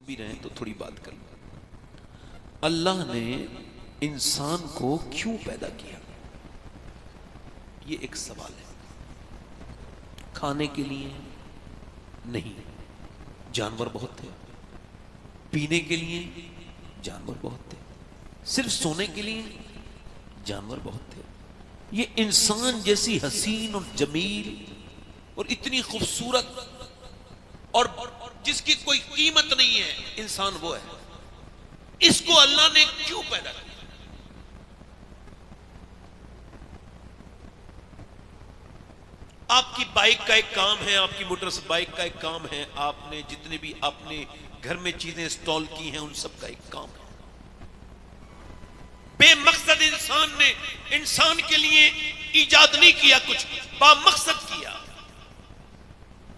بھی رہیں تو تھوڑی بات کر لیں. اللہ نے انسان کو کیوں پیدا کیا؟ یہ ایک سوال ہے. کھانے کے لیے نہیں، جانور بہت تھے. پینے کے لیے جانور بہت تھے. صرف سونے کے لیے جانور بہت تھے. یہ انسان جیسی حسین اور جمیل اور اتنی خوبصورت اور جس کی کوئی قیمت نہیں ہے انسان وہ ہے. اس کو اللہ نے کیوں پیدا کیا؟ آپ کی بائک کا ایک کام ہے، آپ کی موٹر بائک کا ایک کام ہے، آپ نے جتنے بھی اپنے گھر میں چیزیں انسٹال کی ہیں ان سب کا ایک کام ہے. بے مقصد انسان نے انسان کے لیے ایجاد نہیں کیا، کچھ با مقصد کیا.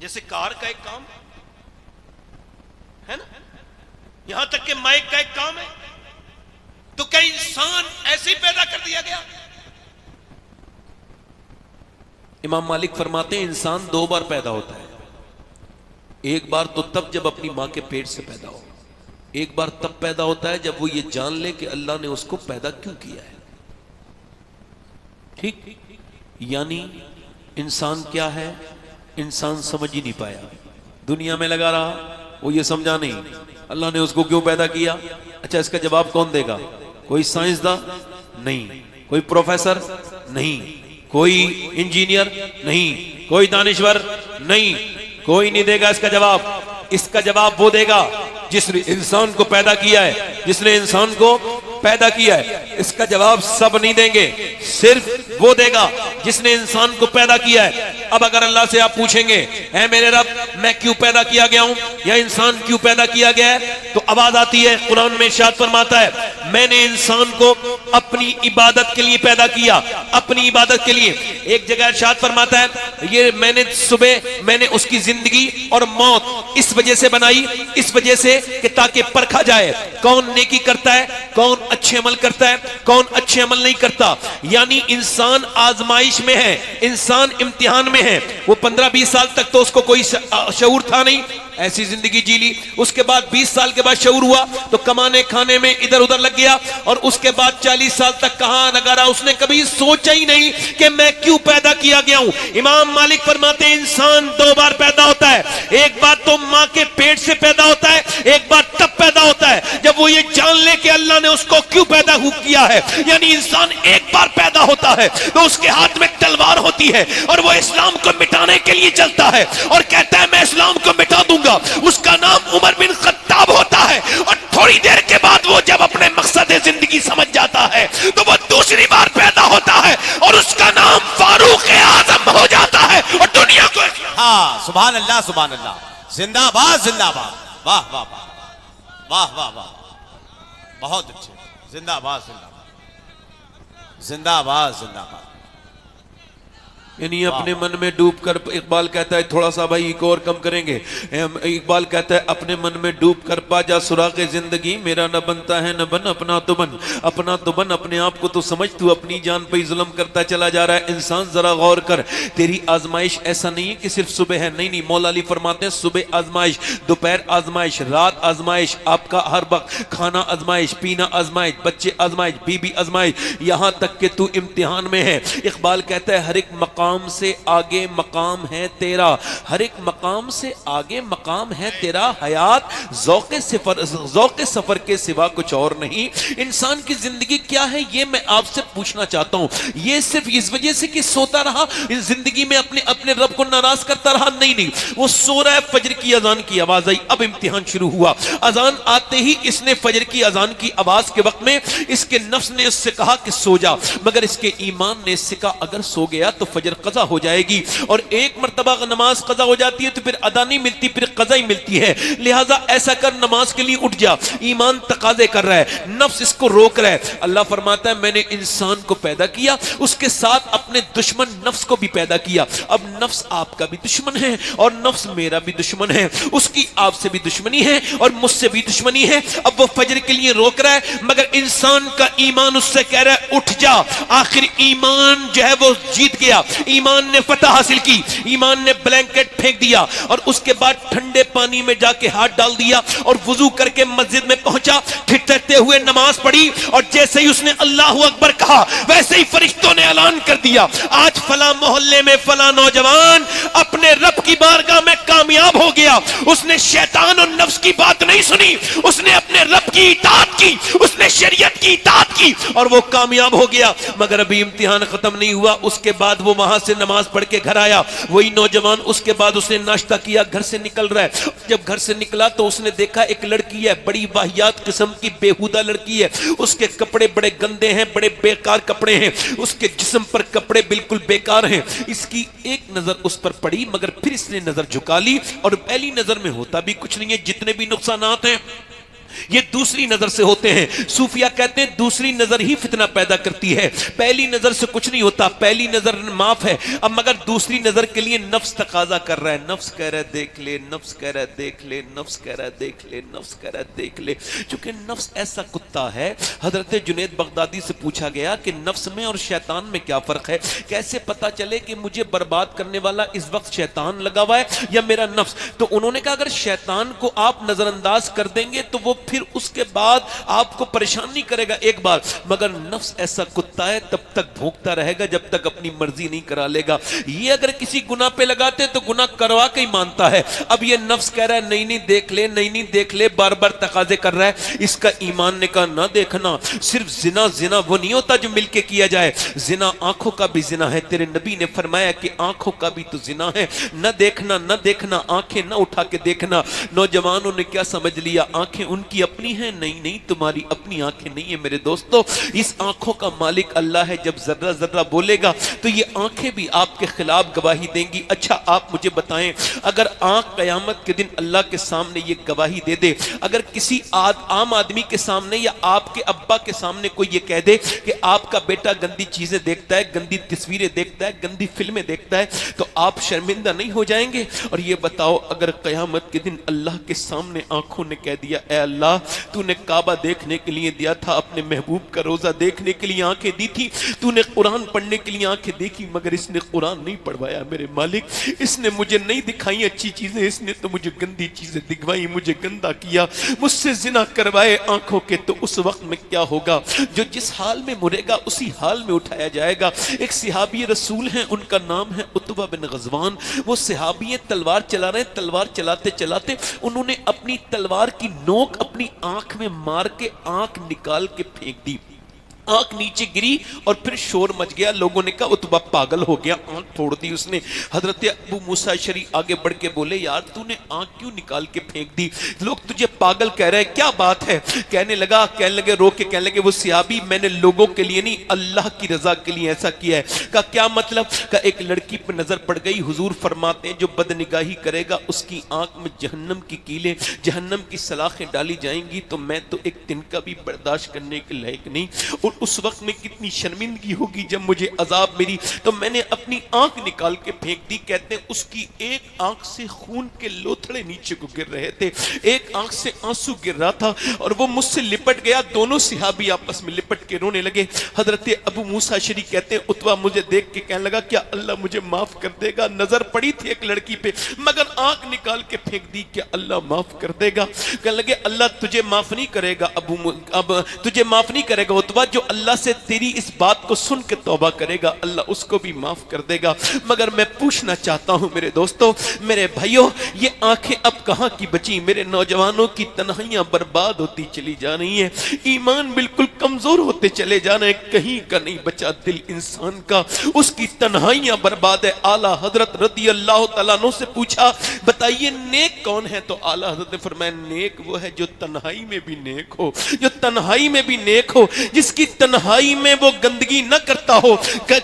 جیسے کار کا ایک کام ہے نا، یہاں تک کہ مائک کا ایک کام ہے. تو کیا انسان ایسے ہی پیدا کر دیا گیا؟ امام مالک فرماتے ہیں انسان دو بار پیدا ہوتا ہے. ایک بار تو تب جب اپنی ماں کے پیٹ سے پیدا ہو، ایک بار تب پیدا ہوتا ہے جب وہ یہ جان لے کہ اللہ نے اس کو پیدا کیوں کیا ہے. ٹھیک؟ یعنی انسان کیا ہے انسان سمجھ ہی نہیں پایا. دنیا میں لگا رہا، وہ یہ سمجھا نہیں اللہ نے اس کو کیوں پیدا کیا. اچھا اس کا جواب کون دے گا؟ کوئی سائنسداں نہیں، کوئی پروفیسر نہیں، کوئی انجینئر نہیں، کوئی دانشور نہیں، کوئی نہیں دے گا اس کا جواب. اس کا جواب وہ دے گا جس نے انسان کو پیدا کیا ہے، جس نے انسان کو پیدا کیا ہے. اس کا جواب سب نہیں دیں گے، صرف وہ دے گا جس نے انسان کو پیدا کیا ہے. اب اگر اللہ سے آپ پوچھیں گے اے میرے رب میں کیوں پیدا کیا گیا ہوں یا انسان کیوں پیدا کیا گیا ہے، تو آواز آتی ہے. قرآن میں ارشاد فرماتا ہے میں نے انسان کو اپنی عبادت کے لیے پیدا کیا، اپنی عبادت کے لیے. ایک جگہ ارشاد فرماتا ہے یہ میں نے صبح میں نے اس کی زندگی اور موت اس وجہ سے بنائی، اس وجہ سے کہ تاکہ پرکھا جائے کون نیکی کرتا ہے، کون اچھے عمل کرتا ہے، کون اچھے عمل نہیں کرتا. یعنی انسان آزمائش میں ہے، انسان امتحان میں ہے. وہ 15-20 سال تک تو اس کو کوئی شعور تھا نہیں، ایسی زندگی جی لی. اس کے بعد 20 سال کے بعد شعور ہوا تو کمانے کھانے میں ادھر ادھر لگ گیا، اور اس کے بعد 40 سال تک کہاں لگا رہا. اس نے کبھی سوچا ہی نہیں کہ میں کیوں پیدا کیا گیا ہوں. امام مالک فرماتے ہیں انسان دو بار پیدا ہوتا ہے. ایک بار تو ماں کے پیٹ سے پیدا ہوتا ہے، ایک بار تب پیدا ہوتا ہے جب وہ یہ جان لے کہ اللہ نے اس کو کیوں پیدا کیا ہے. یعنی انسان ایک بار پیدا ہوتا ہے تو اس کے ہاتھ میں تلوار ہوتی ہے اور وہ اسلام کو مٹانے کے لیے چلتا ہے اور کہتا ہے میں اسلام کو مٹا دوں گا. اس کا نام عمر بن خطاب ہوتا ہے، اور تھوڑی دیر کے بعد وہ جب اپنے مقصد زندگی سمجھ جاتا ہے تو وہ دوسری بار پیدا ہوتا ہے اور اس کا نام فاروق اعظم ہو جاتا ہے اور دنیا کو. ہاں سبحان اللہ سبحان اللہ، زندہ باد زندہ باد، واہ واہ واہ واہ واہ واہ، بہت اچھے، زندہ باد زندہ باد، زندہ باد زندہ باد. یعنی اپنے من میں ڈوب کر اقبال کہتا ہے تھوڑا سا بھائی ایک اور کم کریں گے. اقبال کہتا ہے اپنے من میں ڈوب کر پا جا سراغ زندگی، میرا نہ بنتا ہے نہ بن اپنا تو بن، اپنا تو بن اپنے آپ کو تو سمجھ، تو اپنی جان پہ ظلم کرتا چلا جا رہا ہے. انسان ذرا غور کر، تیری آزمائش ایسا نہیں ہے کہ صرف صبح ہے، نہیں نہیں. مولا علی فرماتے ہیں صبح آزمائش، دوپہر آزمائش، رات آزمائش، آپ کا ہر وقت کھانا آزمائش، پینا آزمائش، بچے آزمائش، بیوی آزمائش، یہاں تک کہ تو امتحان میں ہے. اقبال کہتا ہے ہر ایک مقام سے آگے مقام ہے تیرا، ہر ایک مقام سے آگے مقام ہے تیرا. حیات ذوق سفر کے سوا کچھ اور نہیں. انسان کی زندگی کیا ہے یہ میں آپ سے پوچھنا چاہتا ہوں. یہ صرف اس وجہ سے کہ سوتا رہا اس زندگی میں اپنے رب کو ناراض کرتا رہا؟ نہیں نہیں. وہ سو رہا ہے، فجر کی اذان کی آواز آئی، اب امتحان شروع ہوا. اذان آتے ہی اس نے فجر کی اذان کی آواز کے وقت میں اس کے نفس نے اس سے کہا کہ سو جا، مگر اس کے ایمان نے اس سے کہا اگر سو گیا تو فجر قضا ہو جائے گی، اور ایک مرتبہ نماز قضا ہو جاتی ہے تو پھر ادا نہیں ملتی، پھر قضا ہی ملتی ہے. لہٰذا ایسا کر نماز کے لیے اٹھ جا. ایمان تقاضے کر رہا ہے، نفس اس کو روک رہا ہے. اللہ فرماتا ہے میں نے انسان کو پیدا کیا، اس کے ساتھ اپنے دشمن نفس کو بھی پیدا کیا. اب نفس آپ کا بھی دشمن ہے اور نفس میرا بھی دشمن ہے. اس کی آپ سے بھی دشمنی ہے اور مجھ سے بھی دشمنی ہے. اب وہ فجر کے لیے روک رہا ہے مگر انسان کا ایمان اس سے کہہ رہا ہے اٹھ جا. آخر ایمان جو ہے وہ جیت گیا. ایمان نے فتح حاصل کی، ایمان نے بلینکٹ پھینک دیا اور اس کے بعد ٹھنڈے پانی میں جا کے ہاتھ ڈال دیا اور وضو کر کے مسجد میں پہنچا، ٹھٹھرتے ہوئے نماز پڑھی اور جیسے ہی اس نے اللہ اکبر کہا ویسے ہی فرشتوں نے اعلان کر دیا آج فلاں محلے میں فلاں نوجوان اپنے رب کی بارگاہ میں کامیاب ہو گیا۔ اس نے شیطان اور نفس کی بات نہیں سنی، اس نے اپنے رب کی اطاعت کی، اس نے شریعت کی اطاعت کی اور وہ کامیاب ہو گیا۔ مگر ابھی امتحان ختم نہیں ہوا، اس کے بعد وہ وہاں سے نماز پڑھ کے گھر آیا، وہی نوجوان اس کے بعد اس نے ناشتہ کیا، گھر سے نکل رہا ہے۔ جب گھر سے نکلا تو اس نے دیکھا ایک لڑکی ہے، بڑی واہیات قسم کی بےہودہ لڑکی ہے، اس کے کپڑے بڑے گندے ہیں، بڑے بیکار کپڑے ہیں، اس کے جسم پر کپڑے بالکل بیکار ہیں۔ اس کی ایک نظر اس پر پڑی مگر پھر اس نے نظر جھکا لی، اور پہلی نظر میں ہوتا بھی کچھ نہیں ہے، جتنے بھی نقصانات ہیں یہ دوسری نظر سے ہوتے ہیں۔ صوفیہ کہتے ہیں دوسری نظر ہی فتنہ پیدا کرتی ہے، پہلی نظر سے کچھ نہیں ہوتا، پہلی نظر معاف ہے، اب مگر دوسری نظر کے لیے نفس تقاضا کر رہا ہے، نفس کہہ رہا ہے دیکھ لے، نفس کہہ رہا ہے دیکھ لے، نفس کہہ رہا ہے دیکھ لے، نفس کہہ رہا ہے دیکھ لے۔ چونکہ نفس ایسا کتا ہے، حضرت جنید بغدادی سے پوچھا گیا کہ نفس میں اور شیطان میں کیا فرق ہے، کیسے پتا چلے کہ مجھے برباد کرنے والا اس وقت شیطان لگا ہوا ہے یا میرا نفس؟ تو انہوں نے کہا اگر شیطان کو آپ نظر انداز کر دیں گے تو وہ پھر اس کے بعد آپ کو پریشان نہیں کرے گا ایک بار، مگر نفس ایسا کتا ہے تب تک بھونکتا رہے گا جب تک اپنی مرضی نہیں کرا لے گا۔ یہ اگر کسی گناہ پہ لگاتے تو گناہ کروا کے ہی مانتا ہے، اب یہ نفس کہہ رہا ہے نہیں نہیں دیکھ لے، نہیں نہیں دیکھ لے، بار بار تقاضے کر رہا ہے۔ اس کا ایمان نے کہا نہ دیکھنا، صرف زنا زنا وہ نہیں ہوتا جو مل کے کیا جائے، زنا آنکھوں کا بھی زنا ہے، تیرے نبی نے فرمایا کہ آنکھوں کا بھی تو زنا ہے، نہ دیکھنا نہ دیکھنا، آنکھیں نہ اٹھا کے دیکھنا۔ نوجوانوں نے کیا سمجھ لیا آنکھیں ان کی اپنی ہیں؟ نہیں نہیں، تمہاری اپنی آنکھیں نہیں ہیں میرے دوستو، اس آنکھوں کا مالک اللہ ہے، جب ذرہ ذرہ بولے گا تو یہ آنکھیں بھی آپ کے خلاف گواہی دیں گی۔ اچھا آپ مجھے بتائیں اگر آنکھ قیامت کے دن اللہ کے سامنے یہ گواہی دے دے، اگر کسی عام آدمی کے سامنے یا آپ کے ابا کے سامنے کوئی یہ کہہ دے کہ آپ کا بیٹا گندی چیزیں دیکھتا ہے، گندی تصویریں دیکھتا ہے، گندی فلمیں دیکھتا ہے، تو آپ شرمندہ نہیں ہو جائیں گے؟ اور یہ بتاؤ اگر قیامت کے دن اللہ کے سامنے آنکھوں نے کہہ دیا اے اللہ تو نے کعبہ دیکھنے کے لیے دیا تھا، اپنے محبوب کا روزہ دیکھنے کے لیے آنکھیں دی تھی، تو نے قرآن پڑھنے کے لیے آنکھیں دیکھی مگر اس نے قرآن نہیں پڑھوایا میرے مالک، اس نے مجھے نہیں دکھائی اچھی چیزیں، اس نے تو مجھے گندی چیزیں دکھوائی، مجھے گندا کیا، مجھ سے زنا کروائے آنکھوں کے، تو اس وقت میں کیا ہوگا؟ جو جس حال میں مرے گا اسی حال میں اٹھایا جائے گا۔ ایک صحابی رسول ہیں، ان کا نام ہے عتبہ بن غزوان، وہ صحابی تلوار چلا رہے ہیں، تلوار چلاتے چلاتے انہوں نے اپنی تلوار کی نوک اپنی آنکھ میں مار کے آنکھ نکال کے پھینک دی، آنکھ نیچے گری اور پھر شور مچ گیا، لوگوں نے کہا عتبہ پاگل ہو گیا، آنکھ پھوڑ دی اس نے۔ حضرت ابو موسیٰ اشعری آگے بڑھ کے بولے یار تو نے آنکھ کیوں نکال کے پھینک دی؟ لوگ تجھے پاگل کہہ رہے ہیں، کیا بات ہے؟ کہنے لگے رو کے کہنے لگے وہ صحابی میں نے لوگوں کے لیے نہیں اللہ کی رضا کے لیے ایسا کیا ہے۔ کہا کیا مطلب؟ کہا ایک لڑکی پر نظر پڑ گئی، حضور فرماتے ہیں جو بدنگاہی کرے گا اس کی آنکھ میں جہنم کی کیلیں، جہنم کی سلاخیں ڈالی جائیں گی، تو میں تو ایک تنکا بھی برداشت کرنے کے لائق نہیں، اور اس وقت میں کتنی شرمندگی ہوگی جب مجھے عذاب ملی، تو میں نے اپنی آنکھ نکال کے پھینک دی۔ کہتے ہیں اس کی ایک آنکھ سے خون کے لوتھڑے نیچے کو گر رہے تھے، ایک آنکھ سے آنسو گر رہا تھا، اور وہ مجھ سے لپٹ گیا، دونوں صحابی آپس میں لپٹ کے رونے لگے۔ حضرت ابو موسیٰ اشعری کہتے ہیں عتبہ مجھے دیکھ کے کہنے لگا کیا اللہ مجھے معاف کر دے گا؟ نظر پڑی تھی ایک لڑکی پہ مگر آنکھ نکال کے پھینک دی، کیا اللہ معاف کر دے گا؟ کہنے لگے اللہ تجھے معاف نہیں کرے گا اب تجھے معاف نہیں کرے گا عتبہ، جو اللہ سے تیری اس بات کو سن کے توبہ کرے گا اللہ اس کو بھی معاف کر دے گا۔ مگر میں پوچھنا چاہتا ہوں میرے دوستو، میرے بھائیوں، یہ آنکھیں اب کہاں کی بچی؟ میرے نوجوانوں کی تنہائیاں برباد ہوتی چلی جا رہی ہیں، ایمان بالکل کمزور ہوتے چلے جا رہے ہیں، کہیں کا نہیں بچا دل انسان کا، اس کی تنہائیاں برباد ہے۔ اعلیٰ حضرت رضی اللہ تعالیٰ عنہ سے پوچھا بتائیے نیک کون ہے؟ تو اعلیٰ حضرت نے فرمایا نیک وہ ہے جو تنہائی میں بھی نیک ہو، جو تنہائی میں بھی نیک ہو، جس کی تنہائی میں وہ گندگی نہ کرتا ہو،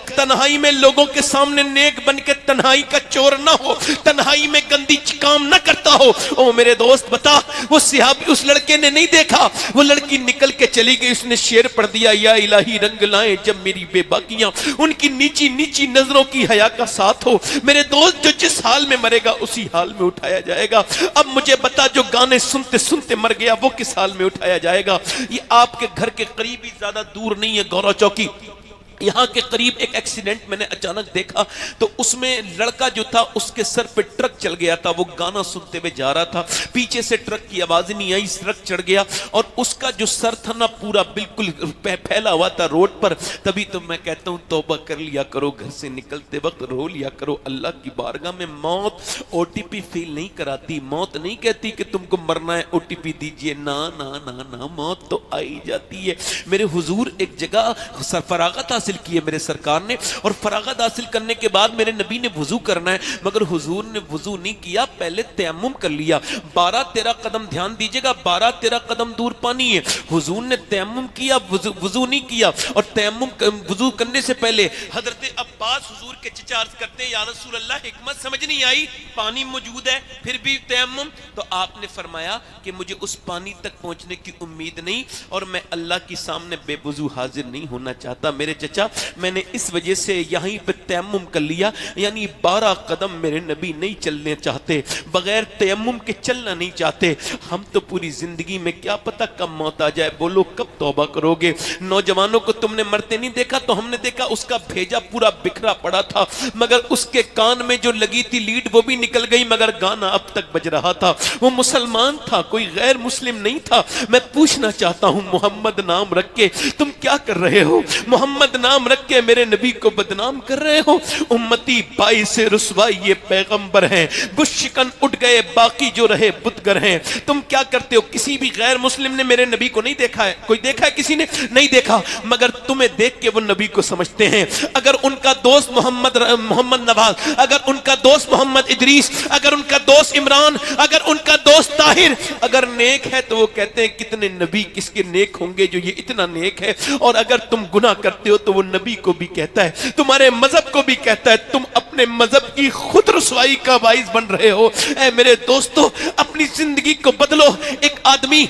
تنہائی میں لوگوں کے سامنے نیک بن کے تنہائی کا چور نہ ہو، تنہائی میں گندی کام نہ کرتا ہو۔ او میرے دوست بتا، وہ صحابی اس لڑکے نے نہیں دیکھا، وہ لڑکی نکل کے چلی گئی، اس نے شعر پڑھ دیا یا الہی رنگ لائیں جب میری بے باکیاں، ان کی نیچی نیچی نظروں کی حیا کا ساتھ ہو۔ میرے دوست جو جس حال میں مرے گا اسی حال میں اٹھایا جائے گا۔ اب مجھے بتا جو گانے سنتے سنتے مر گیا وہ کس حال میں اٹھایا جائے گا؟ یہ آپ کے گھر کے قریب ہی زیادہ دور نہیں ہے گورا چوکی، یہاں کے قریب ایک ایکسیڈنٹ میں نے اچانک دیکھا تو اس میں لڑکا جو تھا اس کے سر پہ ٹرک چل گیا تھا، وہ گانا سنتے ہوئے جا رہا تھا، پیچھے سے ٹرک کی آواز نہیں آئی، ٹرک چڑھ گیا اور اس کا جو سر تھا نا پورا بالکل پھیلا ہوا تھا روڈ پر۔ تبھی تو میں کہتا ہوں توبہ کر لیا کرو، گھر سے نکلتے وقت رو لیا کرو اللہ کی بارگاہ میں۔ موت او ٹی پی فیل نہیں کراتی، موت نہیں کہتی کہ تم کو مرنا ہے او ٹی پی دیجئے، نا نا نا نا، موت تو آئی جاتی ہے۔ میرے حضور ایک جگہ فراغت حاصل کی ہے میرے سرکار نے، اور فراغت حاصل کرنے کے بعد میرے نبی نے وضو کرنا ہے، مگر حضور نے وضو نہیں کیا، پہلے تیمم کر لیا۔ 12-13 قدم، دھیان دیجئے گا، 12-13 قدم دور پانی ہے، حضور نے تیمم کیا، وضو نہیں کیا۔ اور تیمم وضو کرنے سے پہلے حضرت عباس حضور کے چچا عرض کرتے ہیں یا رسول اللہ حکمت سمجھ نہیں آئی، پانی موجود ہے پھر بھی تیمم؟ تو آپ نے فرمایا کہ مجھے اس پانی تک پہنچنے کی امید نہیں اور میں اللہ کی سامنے بے وضو حاضر نہیں ہونا چاہتا میرے چچا، میں نے اس وجہ سے یہیں پہ تیمم کر لیا۔ یعنی 12 قدم میرے نبی نہیں چلنے چاہتے، بغیر تیمم کے چلنا نہیں چاہتے۔ ہم تو پوری زندگی میں کیا پتہ کب موت آ جائے، بولو کب توبہ کرو گے؟ نوجوانوں کو تم نے مرتے نہیں دیکھا تو ہم نے دیکھا اس کا بھیجا پورا بکھرا پڑا تھا، مگر اس کے کان میں جو لگی تھی لیڈ وہ بھی نکل گئی، مگر گانا اب تک بج رہا تھا۔ وہ مسلمان تھا، کوئی غیر مسلم نہیں تھا۔ میں پوچھنا چاہتا ہوں محمد نام رکھ کے تم کیا کر رہے ہو؟ محمد نام رکھ کے میرے نبی کو بدنام کر رہے ہو۔ امتی باعث رسوائی یہ پیغمبر ہیں، بت شکن اٹھ گئے باقی جو رہے بتگر ہیں۔ تم کیا کرتے ہو؟ کسی بھی غیر مسلم نے میرے نبی کو نہیں دیکھا ہے، کوئی دیکھا ہے کسی نے؟ نہیں دیکھا، مگر تمہیں دیکھ کے وہ نبی کو سمجھتے ہیں۔ اگر ان کا دوست محمد نواز، اگر ان کا دوست محمد ادریس، اگر ان کا دوست عمران، اگر ان کا دوست طاہر اگر نیک ہے تو وہ کہتے ہیں کتنے نبی کس کے نیک ہوں گے جو یہ اتنا نیک ہے۔ اور اگر تم گناہ کرتے ہو تو وہ نبی کو بھی کہتا ہے، تمہارے مذہب کو بھی کہتا ہے، تم اپنے مذہب کی خود رسوائی کا باعث بن رہے ہو۔ اے میرے دوستو، اپنی زندگی کو بدلو۔ ایک آدمی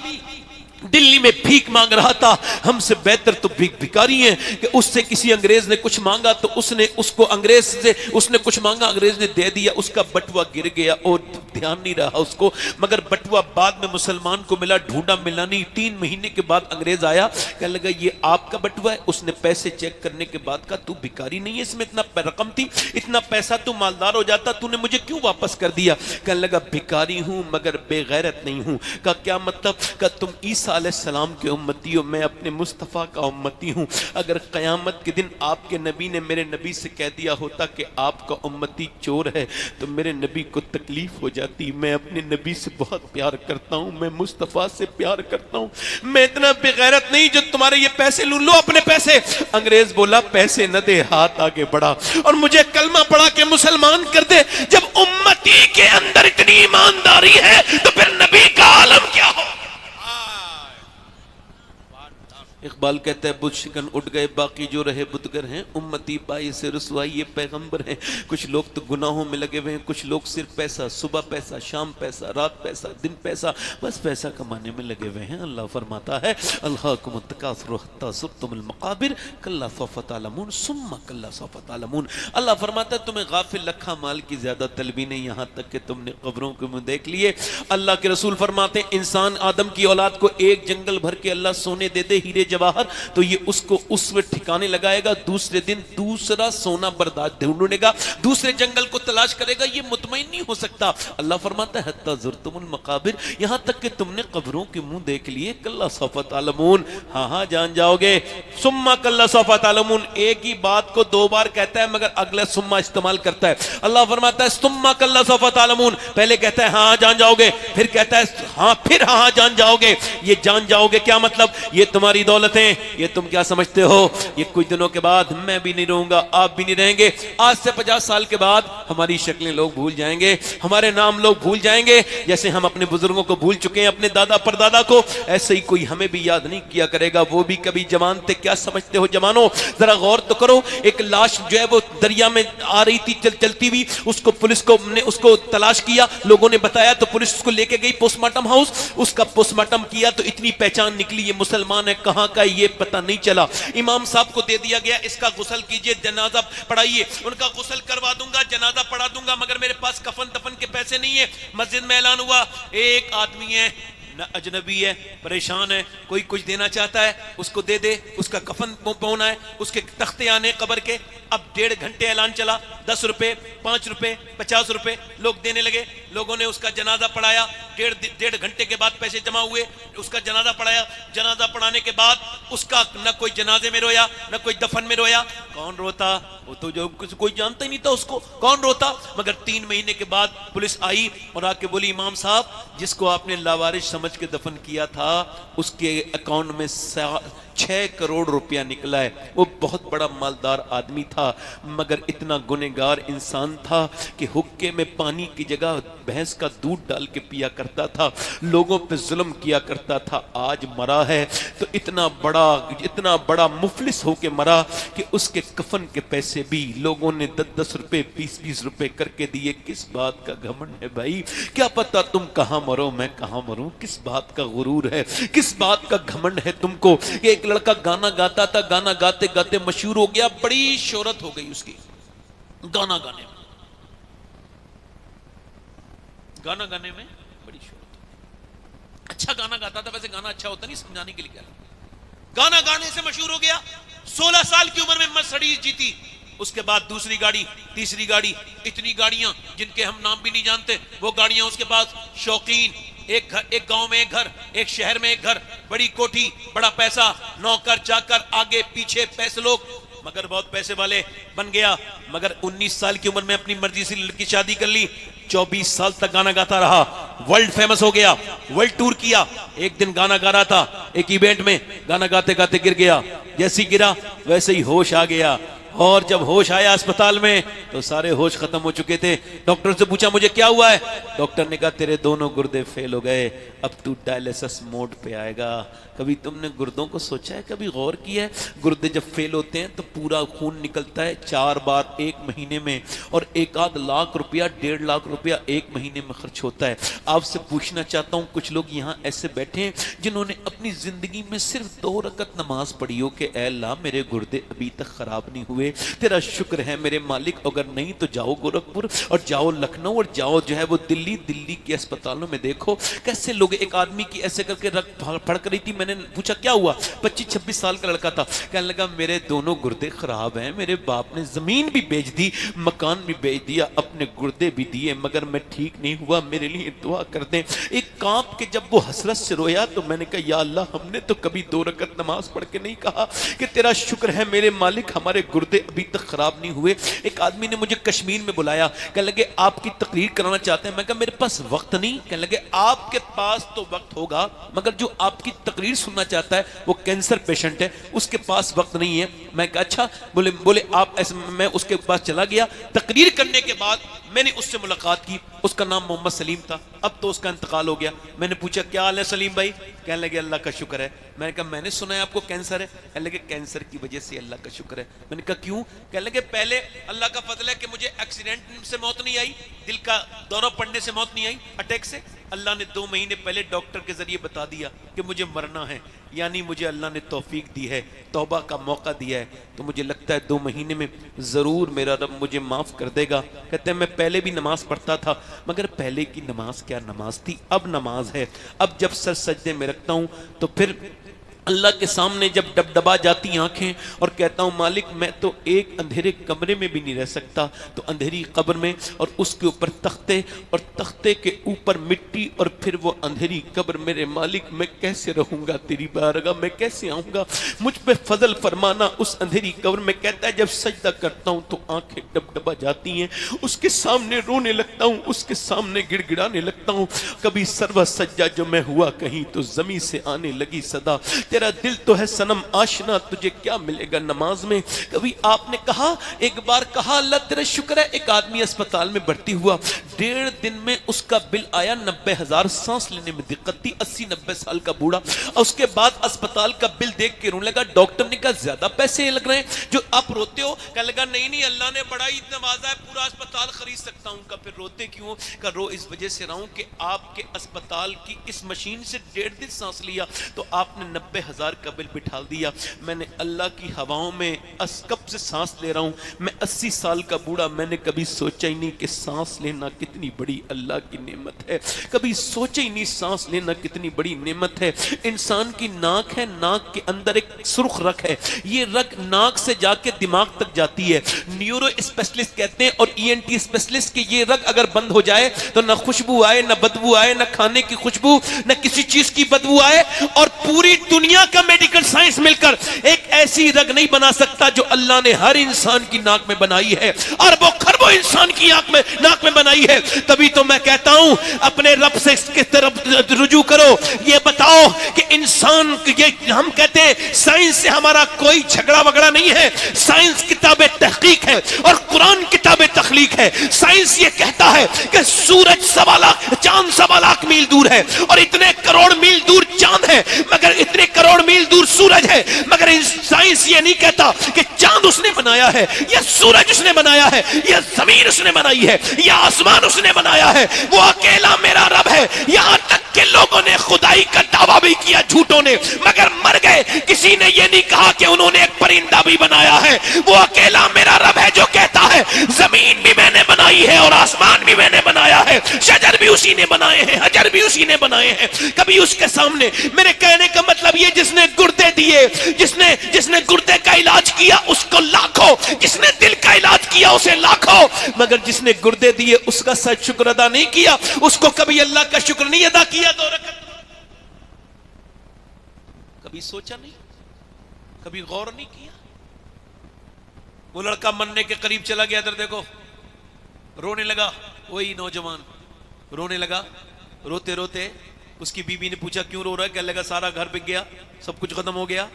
دلی میں بھیک مانگ رہا تھا، ہم سے بہتر تو بھکاری ہیں کہ اس سے کسی انگریز نے کچھ مانگا تو اس نے کچھ مانگا، انگریز نے دے دیا، اس کا بٹوا گر گیا اور دھیان نہیں رہا اس کو، مگر بٹوا بعد میں مسلمان کو ملا، ڈھونڈا ملا نہیں۔ 3 مہینے کے بعد انگریز آیا، کہنے لگا یہ آپ کا بٹوا ہے؟ اس نے پیسے چیک کرنے کے بعد کہا تو بھکاری نہیں ہے، اس میں اتنا رقم تھی، اتنا پیسہ تو مالدار ہو جاتا، تو نے مجھے کیوں واپس کر دیا؟ کہنے لگا بھکاری ہوں مگر بے غیرت نہیں ہوں۔ کہا کیا مطلب؟ کہا تم عیسیٰ علیہ السلام کے امتی ہو، میں اپنے مصطفیٰ کا امتی ہوں۔ اگر قیامت کے دن آپ کے نبی نے میرے نبی سے کہہ دیا ہوتا کہ آپ کا امتی چور ہے تو میرے نبی کو تکلیف ہو جاتی۔ میں اپنے نبی سے بہت پیار کرتا ہوں، میں مصطفیٰ سے پیار کرتا ہوں، میں اتنا بے غیرت نہیں جو تمہارے یہ پیسے لو اپنے پیسے۔ انگریز بولا پیسے نہ دے، ہاتھ آگے بڑھا اور مجھے کلمہ پڑھا کے مسلمان کر دے۔ جب امتی کے اندر اتنی ایمانداری ہے تو پھر نبی کا عالم کیا ہو؟ اقبال کہتا ہے بت شکن اٹھ گئے باقی جو رہے بتگر ہیں، امتی باعث رسوائی یہ پیغمبر ہیں۔ کچھ لوگ تو گناہوں میں لگے ہوئے ہیں، کچھ لوگ صرف پیسہ، صبح پیسہ، شام پیسہ، رات پیسہ، دن پیسہ، بس پیسہ کمانے میں لگے ہوئے ہیں۔ اللہ فرماتا ہے الہاکم التکاثر حتی زرتم المقابر کلا سوف تعلمون ثم کلا سوف تعلمون۔ اللہ فرماتا ہے تمہیں غافل رکھا مال کی زیادہ طلبی نے، یہاں تک کہ تم نے قبروں کو منہ دیکھ لیے۔ اللہ کے رسول فرماتے ہیں انسان آدم کی اولاد کو ایک جنگل بھر کے اللہ سونے دے دے، ہیرے جواہر، تو یہ اس کو اس میں ٹھکانے لگائے گا، دوسرے دن دوسرا سونا برداشت ڈھونڈے گا، دوسرے جنگل کو تلاش کرے گا، یہ مطمئن نہیں ہو سکتا۔ اللہ فرماتا ہے حتی زرتم المقابر، یہاں تک کہ تم نے قبروں کے منہ دیکھ لیے، کلا سوف تعلمون، ہاں جان جاؤ گے، ثم کلا سوف تعلمون، ایک ہی بات کو 2 بار کہتا ہے مگر اگلا ثم استعمال کرتا ہے۔ اللہ فرماتا ہے ثم کلا سوف تعلمون، پہلے کہتا ہے ہاں جان جاؤ گے، پھر کہتا ہے ہاں جان جاؤ گے۔ یہ جان جاؤ گے کیا مطلب؟ یہ تمہاری دولتیں، یہ تم کیا سمجھتے ہو یہ کچھ دنوں کے بعد میں بھی نہیں رہوں گا، آپ بھی نہیں رہیں گے۔ آج سے 50 سال کے بعد ہماری شکلیں لوگ بھول جائیں گے، ہمارے نام لوگ بھول جائیں گے، جیسے ہم اپنے بزرگوں کو بھول چکے ہیں، اپنے دادا پردادا کو، ایسے ہی کوئی ہمیں بھی یاد نہیں کیا کرے گا۔ وہ بھی کبھی جوان تھے، کیا سمجھتے ہو جوانوں؟ ذرا غور تو کرو، ایک لاش جو ہے وہ دریا میں آ رہی تھی چلتی ہوئی، اس کو پولیس نے اس کو تلاش کیا، لوگوں نے بتایا تو پولیس اس کو لے کے گئی پوسٹ مارٹم ہاؤس، اس کا پوسٹ مارٹم کیا تو اتنی پہچان نکلی یہ مسلمان ہے، کہاں کا یہ پتہ نہیں چلا۔ امام صاحب کو دے دیا گیا اس کا غسل کیجئے، جنازہ پڑھائیے، ان کا غسل کروا دوں گا، جنازہ پڑھا دوں گا، مگر میرے پاس کفن دفن کے پیسے نہیں ہیں۔ مسجد میں اعلان ہوا ایک آدمی ہے نہ اجنبی ہے، پریشان ہے، کوئی کچھ دینا چاہتا ہے اس کو دے دے، اس کا کفن پونا ہے، اس کے تختے آنے قبر کے. اب 1.5 گھنٹے اعلان چلا، 10 روپے، 5 روپے، 50 روپے لوگ دینے لگے. لوگوں نے اس کا جنازہ پڑھایا، 1.5 گھنٹے کے بعد پیسے جمع ہوئے، اس کا جنازہ پڑھایا. جنازہ پڑھانے کے بعد اس کا نہ کوئی جنازے میں رویا نہ کوئی دفن میں رویا. کون روتا؟ وہ تو جو کوئی جانتا ہی نہیں تھا اس کو کون روتا. مگر 3 مہینے کے بعد پولیس آئی اور آ کے بولی امام صاحب جس کو آپ نے لاوارث سمجھ کے دفن کیا تھا اس کے اکاؤنٹ میں 6 کروڑ روپیہ نکلا ہے. وہ بہت بڑا مالدار آدمی تھا مگر اتنا گنہگار انسان تھا کہ حقے میں پانی کی جگہ بھینس کا دودھ ڈال کے پیا کرتا تھا، لوگوں پہ ظلم کیا کرتا تھا. آج مرا ہے تو اتنا بڑا مفلس ہو کے مرا کہ اس کے کفن کے پیسے بھی لوگوں نے 10 روپے 20 روپے کر کے دیے. کس بات کا گھمنڈ ہے بھائی؟ کیا پتا تم کہاں مرو میں کہاں مروں؟ کس بات کا غرور ہے؟ کس بات کا گھمنڈ ہے تم کو؟ کہ ایک لڑکا گانا گاتا تھا، گانا گاتے گاتے مشہور ہو گیا، بڑی شہرت ہو گئی اس کی گانا گانے میں. گانا گانے میں بڑی شہرت، اچھا گانا گاتا تھا. ویسے گانا اچھا ہوتا نہیں، سمجھانے کے لیے کیا. گانا گانے سے مشہور ہو گیا. 16 سال کی عمر میں مرسڈیز جیتی. اس کے بعد دوسری گاڑی، تیسری گاڑی، اتنی گاڑیاں جن کے ہم نام بھی نہیں جانتے وہ گاڑیاں اس کے پاس. شوقین، ایک گاؤں میں ایک گھر، ایک شہر میں ایک گھر، بڑی کوٹھی، بڑا پیسہ، نوکر چاکر، آگے پیچھے پیسے لوگ، مگر بہت پیسے والے بن گیا. مگر 19 سال کی عمر میں اپنی مرضی سے لڑکی شادی کر لی. 24 سال تک گانا گاتا رہا، ورلڈ فیمس ہو گیا، ورلڈ ٹور کیا. ایک دن گانا گا رہا تھا ایک ایونٹ میں، گانا گاتے گاتے گر گیا. جیسی گرا ویسے ہی ہوش آ گیا، اور جب ہوش آیا اسپتال میں تو سارے ہوش ختم ہو چکے تھے. ڈاکٹر سے پوچھا مجھے کیا ہوا ہے؟ ڈاکٹر نے کہا تیرے دونوں گردے فیل ہو گئے، اب تو ڈائلیسس موڈ پہ آئے گا. کبھی تم نے گردوں کو سوچا ہے؟ کبھی غور کیا ہے؟ گردے جب فیل ہوتے ہیں تو پورا خون نکلتا ہے 4 بار 1 مہینے میں، اور 1 لاکھ روپیہ 1.5 لاکھ روپیہ 1 مہینے میں خرچ ہوتا ہے. آپ سے پوچھنا چاہتا ہوں کچھ لوگ یہاں ایسے بیٹھے ہیں جنہوں نے اپنی زندگی میں صرف 2 رکعت نماز پڑھی ہو کہ اے اللہ میرے گردے ابھی تک خراب نہیں ہوئے، تیرا شکر ہے میرے مالک. اگر نہیں تو جاؤ گورکھپور اور جاؤ لکھنؤ اور جاؤ جو ہے وہ دلی کے اسپتالوں میں دیکھو کیسے لوگ. ایک آدمی کی ایسے کر کے رگ پھڑک رہی تھی، میں نے پوچھا کیا ہوا؟ 25-26 سال کا لڑکا تھا، کہنے لگا میرے دونوں گردے خراب ہیں، میرے باپ نے زمین بھی بیچ دی، مکان بھی بیچ دیا، اپنے گردے بھی دیے، مگر میں ٹھیک نہیں ہوا، میرے لیے دعا کر دیں. ایک کانپ کے جب وہ حسرت سے رویا تو میں نے کہا یا اللہ ہم نے تو کبھی 2 رکعت نماز پڑھ کے نہیں کہا کہ تیرا شکر ہے میرے مالک ہمارے گردے ابھی تک خراب نہیں ہوئے. ایک آدمی نے مجھے کشمیر میں بلایا، کہنے لگے آپ کی تقریر کرانا چاہتے ہیں. میں کہا میرے پاس وقت نہیں. کہنے لگے آپ کے پاس تو وقت ہوگا مگر جو آپ کی تقریر سننا چاہتا ہے وہ کینسر پیشنٹ ہے، اس کے پاس وقت نہیں ہے. میں کہا اچھا. بولے آپ ایسے. میں اس کے پاس چلا گیا. تقریر کرنے کے بعد میں نے اس سے ملاقات کی. اس کا نام محمد سلیم تھا، اب تو اس کا انتقال ہو گیا. میں نے پوچھا کیا حال ہے سلیم بھائی؟ کہنے لگے اللہ کا شکر ہے. میں نے کہا میں نے سنا ہے آپ کو کینسر ہے. کہنے لگے کینسر کی وجہ سے اللہ کا شکر ہے. میں نے کہا کیوں؟ کہنے لگے پہلے اللہ کا فضل ہے کہ مجھے ایکسیڈنٹ سے موت نہیں آئی، دل کا دورہ پڑنے سے موت نہیں آئی، اٹیک سے. اللہ نے 2 مہینے پہلے ڈاکٹر کے ذریعے بتا دیا کہ مجھے مرنا ہے، یعنی مجھے اللہ نے توفیق دی ہے، توبہ کا موقع دیا ہے. تو مجھے لگتا ہے 2 مہینے میں ضرور میرا رب مجھے معاف کر دے گا. کہتے ہیں میں پہلے بھی نماز پڑھتا تھا مگر پہلے کی نماز کیا نماز تھی، اب نماز ہے. اب جب سر سجدے میں رکھتا ہوں تو پھر اللہ کے سامنے جب ڈبڈبا جاتی آنکھیں اور کہتا ہوں مالک میں تو ایک اندھیرے کمرے میں بھی نہیں رہ سکتا، تو اندھیری قبر میں اور اس کے اوپر تختے اور تختے کے اوپر مٹی اور پھر وہ اندھیری قبر، میرے مالک میں کیسے رہوں گا تیری بارگاہ میں، کیسے آؤں گا؟ مجھ پہ فضل فرمانا. اس اندھیری قبر میں کہتا ہے جب سجدہ کرتا ہوں تو آنکھیں ڈبڈبا جاتی ہیں، اس کے سامنے رونے لگتا ہوں، اس کے سامنے گڑ گڑانے لگتا ہوں. کبھی سرو سجدہ جو میں ہوا کہیں تو زمین سے آنے لگی صدا، تیرا دل تو ہے صنم آشنا تجھے کیا ملے گا نماز میں. کبھی آپ نے کہا، ایک بار کہا اللہ تیرا شکر ہے. ایک آدمی اسپتال میں بھرتی ہوا، 1.5 دن میں اس کا بل آیا 90,000. سانس لینے میں دقت تھی، 80-90 سال کا بوڑھا. اس کے بعد اسپتال کا بل دیکھ کے رونے لگا. ڈاکٹر نے کہا زیادہ پیسے لگ رہے ہیں جو آپ روتے ہو. کہنے لگا نہیں اللہ نے بڑا ہی نوازا ہے، پورا اسپتال خرید سکتا ہوں. کا پھر روتے کیوں؟ کہ رو اس وجہ سے رہا ہوں کہ آپ کے اسپتال کی اس مشین سے 1.5 دن سانس لیا تو آپ نے 90,000 کا بل بٹھا دیا. میں نے اللہ کی ہواؤں میں کب سے سانس لے رہا ہوں. میں 80 سال کا بوڑھا، میں نے کبھی سوچا ہی نہیں کہ سانس لینا اتنی بڑی اللہ کی نعمت ہے، کبھی سوچے ہی نہیں سانس لینا کتنی بڑی نعمت ہے۔ انسان کی ناک ہے، ناک کے اندر ایک سرخ رگ ہے، یہ رگ ناک سے جا کے دماغ تک جاتی ہے۔ نیورو اسپیشلسٹ کہتے ہیں اور ای این ٹی اسپیشلسٹ کہ یہ رگ اگر بند ہو جائے تو نہ خوشبو آئے، نہ بدبو آئے، نہ کھانے کی خوشبو، نہ کسی چیز کی بدبو آئے۔ اور پوری دنیا کا میڈیکل سائنس مل کر ایک ایسی رگ نہیں بنا سکتا جو اللہ نے ہر انسان کی ناک میں بنائی ہے، اربوں خربوں انسان کی ناک میں بنائی ہے۔ تبھی تو میں کہتا ہوں اپنے رب سے اس کی طرف رجوع کرو، یہ بتاؤ کہ انسان، یہ ہم کہتے ہیں سائنس سے ہمارا کوئی جھگڑا وگڑا نہیں ہے، سائنس کتاب تحقیق ہے اور قرآن کتاب تخلیق ہے۔ سائنس یہ کہتا ہے کہ سورج 1.25 لاکھ، چاند 1.25 لاکھ میل دور ہے اور اتنے کروڑ میل دور چاند ہے، مگر اتنے کروڑ میل دور سورج ہے، مگر سائنس یہ نہیں کہتا کہ چاند اس نے بنایا ہے، یا سورج اس نے بنایا ہے، یا زمین اس نے بنائی ہے، یا آسمان اس نے بنایا ہے، وہ اکیلا میرا رب ہے۔ یہاں تک کہ لوگوں نے خدائی کا دعویٰ بھی کیا جھوٹوں نے، مگر مر گئے، کسی نے یہ نہیں کہا کہ انہوں نے ایک پرندہ بھی بنایا ہے۔ وہ اکیلا میرا رب ہے جو کہتا ہے زمین بھی میں نے بنائی ہے اور آسمان بھی میں نے بنایا ہے، شجر بھی اسی نے بنائے ہیں، حجر بھی اسی نے بنائے ہیں۔ کبھی اس کے سامنے، میرے کہنے کا مطلب یہ، جس نے گردے دیے، جس نے گردے کا علاج کیا اس کو لاکھوں، جس نے دل کا علاج کیا اسے لاکھوں، مگر جس نے گردے دیے اس کا سچ شکر ادا نہیں کیا، اس کو کبھی اللہ کا شکر نہیں ادا کیا۔ 2 رکعت کبھی سوچا نہیں، کبھی غور نہیں کیا۔ وہ لڑکا مرنے کے قریب چلا گیا، ادھر دیکھو، رونے لگا، وہی نوجوان رونے لگا، روتے روتے اس کی بیوی نے پوچھا کیوں رو رہا ہے؟ کہنے لگا سارا گھر بک گیا، سب کچھ ختم ہو گیا،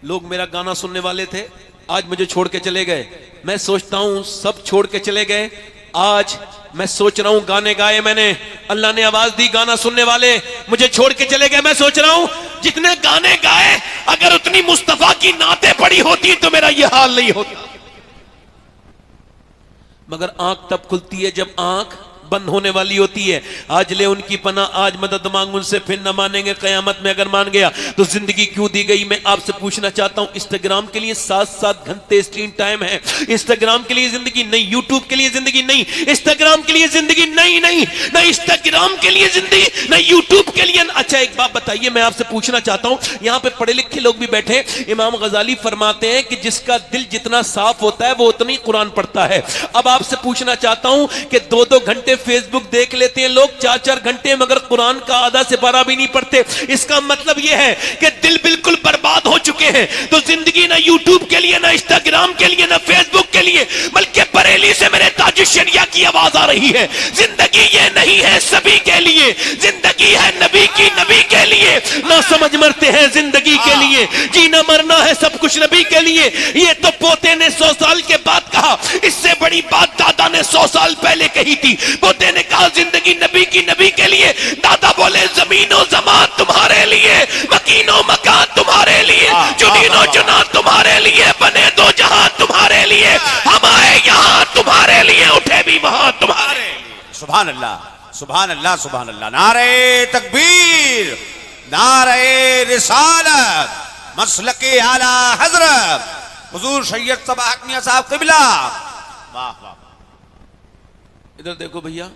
لوگ میرا گانا سننے والے تھے، آج مجھے چھوڑ کے چلے گئے۔ میں سوچتا ہوں سب چھوڑ کے چلے گئے، آج میں سوچ رہا ہوں گانے گائے میں نے، اللہ نے آواز دی، گانا سننے والے مجھے چھوڑ کے چلے گئے۔ میں سوچ رہا ہوں جتنے گانے گائے، اگر اتنی مصطفیٰ کی نعتیں پڑھی ہوتی تو میرا یہ حال نہیں ہوتا۔ مگر آنکھ تب کھلتی ہے جب آنکھ بند ہونے والی ہوتی ہے۔ آج لے ان کی پناہ، آج مدد مانگ ان سے، پھر نہ مانیں گے قیامت میں اگر مان گیا تو زندگی کیوں دی گئی۔ میں آپ سے پوچھنا چاہتا ہوں، انسٹاگرام کے لیے 7 گھنٹے اسکرین ٹائم ہے، انسٹاگرام کے لیے زندگی نہیں، یوٹیوب کے لیے زندگی نہیں، انسٹاگرام کے لیے زندگی نہیں، نہ انسٹاگرام کے لیے زندگی، نہ یوٹیوب کے لیے۔ اچھا ایک بات بتائیے، میں آپ سے پوچھنا چاہتا ہوں، یہاں پہ پڑھے لکھے لوگ بھی بیٹھے، امام غزالی فرماتے ہیں کہ جس کا دل جتنا صاف ہوتا ہے وہ اتنی قرآن پڑھتا ہے۔ اب آپ سے پوچھنا چاہتا ہوں کہ 2 گھنٹے فیس بک دیکھ لیتے ہیں لوگ، 4 گھنٹے، مگر قرآن کا آدھا سپارہ بھی نہیں پڑھتے۔ اس کا مطلب یہ ہے کہ دل بالکل برباد ہو چکے ہیں۔ تو زندگی نہ یوٹیوب کے لیے، نہ انسٹاگرام کے لیے، نہ فیس بک کے لیے، بلکہ بریلی سے میرے تاج الشریعہ کی آواز آ رہی ہے، زندگی یہ نہیں ہے سبھی کے لیے، زندگی ہے نبی کی، نبی کے لیے۔ نہ سمجھ مرتے ہیں زندگی کے لیے، جینا مرنا ہے سب کچھ نبی کے لیے۔ یہ تو پوتے نے 100 سال کے بعد کہا، اس سے بڑی بات دادا نے 100 سال پہلے کہی تھی۔ پوتے نے کہا زندگی نبی کی، نبی کے لیے۔ دادا بولے زمین و زمان تمہارے لیے، مکین و مکان تمہارے لیے، جنین و جنان تمہارے لیے، بنے 2 جہاں تمہارے لیے، ہم آئے یہاں تمہارے لیے، اٹھے بھی وہاں تمہارے لیے۔ سبحان اللہ، سبحان اللہ، سبحان اللہ۔ نعرہ تکبیر، نعرہ رسالت، مسلک اعلی حضرت حضور سید صباح میاں صاحب قبلہ۔ واہ واہ، ادھر دیکھو بھیا،